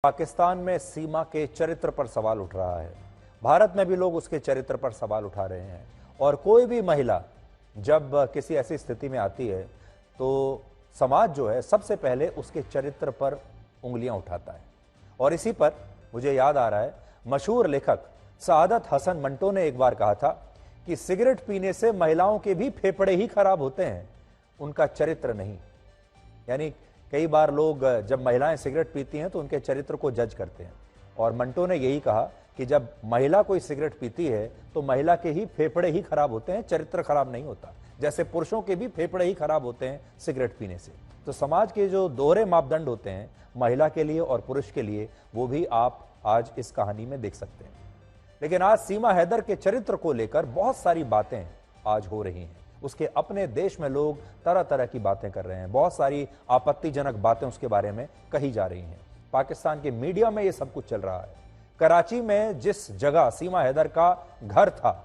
पाकिस्तान में सीमा के चरित्र पर सवाल उठ रहा है। भारत में भी लोग उसके चरित्र पर सवाल उठा रहे हैं और कोई भी महिला जब किसी ऐसी स्थिति में आती है तो समाज जो है सबसे पहले उसके चरित्र पर उंगलियां उठाता है। और इसी पर मुझे याद आ रहा है, मशहूर लेखक सआदत हसन मंटो ने एक बार कहा था कि सिगरेट पीने से महिलाओं के भी फेफड़े ही खराब होते हैं, उनका चरित्र नहीं। यानी कई बार लोग जब महिलाएं सिगरेट पीती हैं तो उनके चरित्र को जज करते हैं, और मंटो ने यही कहा कि जब महिला कोई सिगरेट पीती है तो महिला के ही फेफड़े ही खराब होते हैं, चरित्र खराब नहीं होता। जैसे पुरुषों के भी फेफड़े ही खराब होते हैं सिगरेट पीने से। तो समाज के जो दोहरे मापदंड होते हैं महिला के लिए और पुरुष के लिए, वो भी आप आज इस कहानी में देख सकते हैं। लेकिन आज सीमा हैदर के चरित्र को लेकर बहुत सारी बातें आज हो रही हैं। उसके अपने देश में लोग तरह तरह की बातें कर रहे हैं, बहुत सारी आपत्तिजनक बातें उसके बारे में कही जा रही हैं। पाकिस्तान के मीडिया में ये सब कुछ चल रहा है। कराची में जिस जगह सीमा हैदर का घर था,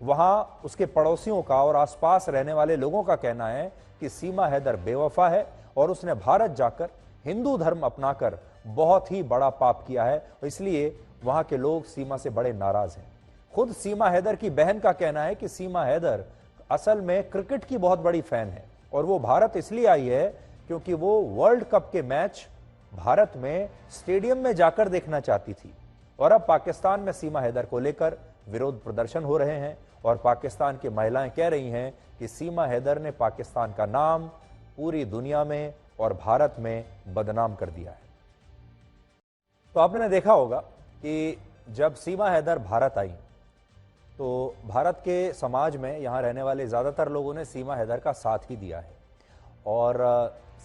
वहां उसके पड़ोसियों का और आसपास रहने वाले लोगों का कहना है कि सीमा हैदर बेवफा है और उसने भारत जाकर हिंदू धर्म अपनाकर बहुत ही बड़ा पाप किया है, इसलिए वहां के लोग सीमा से बड़े नाराज हैं। खुद सीमा हैदर की बहन का कहना है कि सीमा हैदर असल में क्रिकेट की बहुत बड़ी फैन है और वो भारत इसलिए आई है क्योंकि वो वर्ल्ड कप के मैच भारत में स्टेडियम में जाकर देखना चाहती थी। और अब पाकिस्तान में सीमा हैदर को लेकर विरोध प्रदर्शन हो रहे हैं और पाकिस्तान की महिलाएं कह रही हैं कि सीमा हैदर ने पाकिस्तान का नाम पूरी दुनिया में और भारत में बदनाम कर दिया है। तो आपने देखा होगा कि जब सीमा हैदर भारत आई तो भारत के समाज में यहाँ रहने वाले ज़्यादातर लोगों ने सीमा हैदर का साथ ही दिया है। और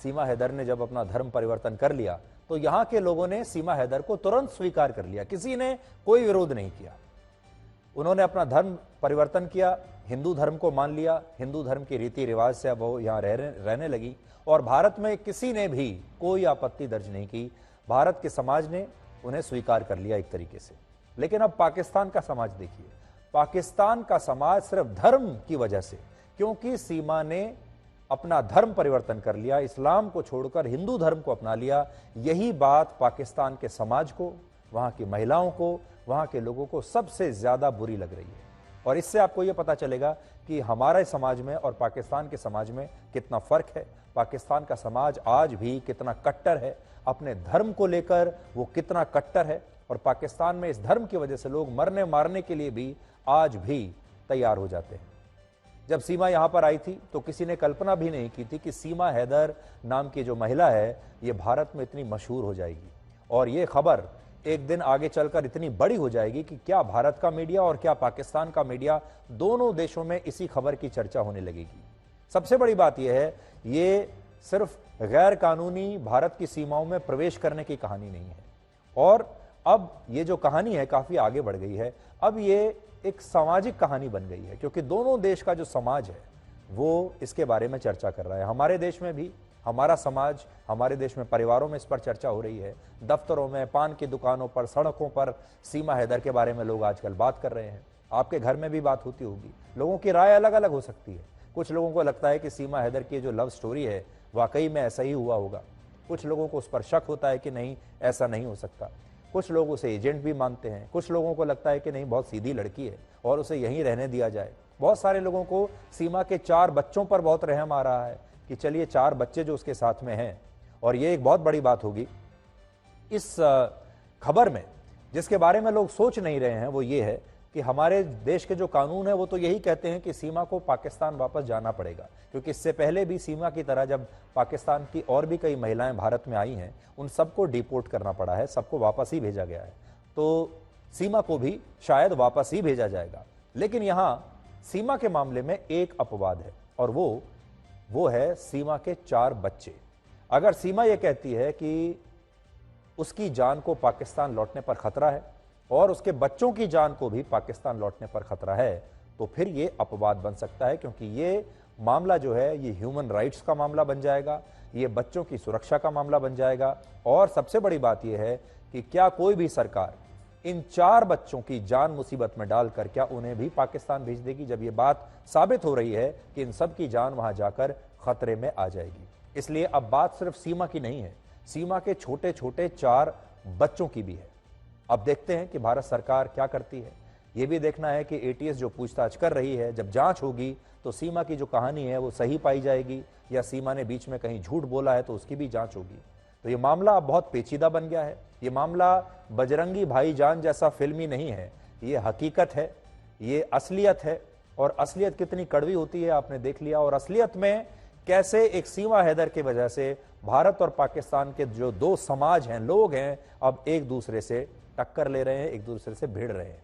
सीमा हैदर ने जब अपना धर्म परिवर्तन कर लिया तो यहाँ के लोगों ने सीमा हैदर को तुरंत स्वीकार कर लिया, किसी ने कोई विरोध नहीं किया। उन्होंने अपना धर्म परिवर्तन किया, हिंदू धर्म को मान लिया, हिंदू धर्म के रीति रिवाज से अब वो यहाँ रहने लगी और भारत में किसी ने भी कोई आपत्ति दर्ज नहीं की। भारत के समाज ने उन्हें स्वीकार कर लिया एक तरीके से। लेकिन अब पाकिस्तान का समाज देखिए, पाकिस्तान का समाज सिर्फ धर्म की वजह से, क्योंकि सीमा ने अपना धर्म परिवर्तन कर लिया, इस्लाम को छोड़कर हिंदू धर्म को अपना लिया, यही बात पाकिस्तान के समाज को, वहां की महिलाओं को, वहां के लोगों को सबसे ज्यादा बुरी लग रही है। और इससे आपको यह पता चलेगा कि हमारे समाज में और पाकिस्तान के समाज में कितना फर्क है। पाकिस्तान का समाज आज भी कितना कट्टर है, अपने धर्म को लेकर वो कितना कट्टर है, और पाकिस्तान में इस धर्म की वजह से लोग मरने मारने के लिए भी आज भी तैयार हो जाते हैं। जब सीमा यहां पर आई थी तो किसी ने कल्पना भी नहीं की थी कि सीमा हैदर नाम की जो महिला है ये भारत में इतनी मशहूर हो जाएगी और ये खबर एक दिन आगे चलकर इतनी बड़ी हो जाएगी कि क्या भारत का मीडिया और क्या पाकिस्तान का मीडिया, दोनों देशों में इसी खबर की चर्चा होने लगेगी। सबसे बड़ी बात यह है, ये सिर्फ गैर कानूनी भारत की सीमाओं में प्रवेश करने की कहानी नहीं है, और अब ये जो कहानी है काफी आगे बढ़ गई है। अब ये एक सामाजिक कहानी बन गई है, क्योंकि दोनों देश का जो समाज है वो इसके बारे में चर्चा कर रहा है। हमारे देश में भी हमारा समाज, हमारे देश में परिवारों में इस पर चर्चा हो रही है, दफ्तरों में, पान की दुकानों पर, सड़कों पर सीमा हैदर के बारे में लोग आजकल बात कर रहे हैं। आपके घर में भी बात होती होगी। लोगों की राय अलग अलग हो सकती है। कुछ लोगों को लगता है कि सीमा हैदर की जो लव स्टोरी है वाकई में ऐसा ही हुआ होगा, कुछ लोगों को उस पर शक होता है कि नहीं, ऐसा नहीं हो सकता। कुछ लोग उसे एजेंट भी मानते हैं, कुछ लोगों को लगता है कि नहीं, बहुत सीधी लड़की है और उसे यहीं रहने दिया जाए। बहुत सारे लोगों को सीमा के 4 बच्चों पर बहुत रहम आ रहा है कि चलिए 4 बच्चे जो उसके साथ में हैं। और ये एक बहुत बड़ी बात होगी इस खबर में, जिसके बारे में लोग सोच नहीं रहे हैं, वो ये है कि हमारे देश के जो कानून है वो तो यही कहते हैं कि सीमा को पाकिस्तान वापस जाना पड़ेगा, क्योंकि इससे पहले भी सीमा की तरह जब पाकिस्तान की और भी कई महिलाएं भारत में आई हैं, उन सबको डिपोर्ट करना पड़ा है, सबको वापस ही भेजा गया है। तो सीमा को भी शायद वापस ही भेजा जाएगा। लेकिन यहां सीमा के मामले में एक अपवाद है, और वो है सीमा के 4 बच्चे। अगर सीमा यह कहती है कि उसकी जान को पाकिस्तान लौटने पर खतरा है और उसके बच्चों की जान को भी पाकिस्तान लौटने पर खतरा है, तो फिर ये अपवाद बन सकता है, क्योंकि ये मामला जो है ये ह्यूमन राइट्स का मामला बन जाएगा, ये बच्चों की सुरक्षा का मामला बन जाएगा। और सबसे बड़ी बात यह है कि क्या कोई भी सरकार इन 4 बच्चों की जान मुसीबत में डालकर क्या उन्हें भी पाकिस्तान भेज देगी, जब ये बात साबित हो रही है कि इन सब की जान वहां जाकर खतरे में आ जाएगी। इसलिए अब बात सिर्फ सीमा की नहीं है, सीमा के छोटे छोटे 4 बच्चों की भी है। अब देखते हैं कि भारत सरकार क्या करती है। यह भी देखना है कि एटीएस जो पूछताछ कर रही है, जब जांच होगी तो सीमा की जो कहानी है वो सही पाई जाएगी या सीमा ने बीच में कहीं झूठ बोला है तो उसकी भी जांच होगी। तो ये मामला अब बहुत पेचीदा बन गया है। ये मामला बजरंगी भाईजान जैसा फिल्मी नहीं है, ये हकीकत है, ये असलियत है। और असलियत कितनी कड़वी होती है आपने देख लिया। और असलियत में कैसे एक सीमा हैदर की वजह से भारत और पाकिस्तान के जो दो समाज हैं, लोग हैं, अब एक दूसरे से टक्कर ले रहे हैं, एक दूसरे से भिड़ रहे हैं।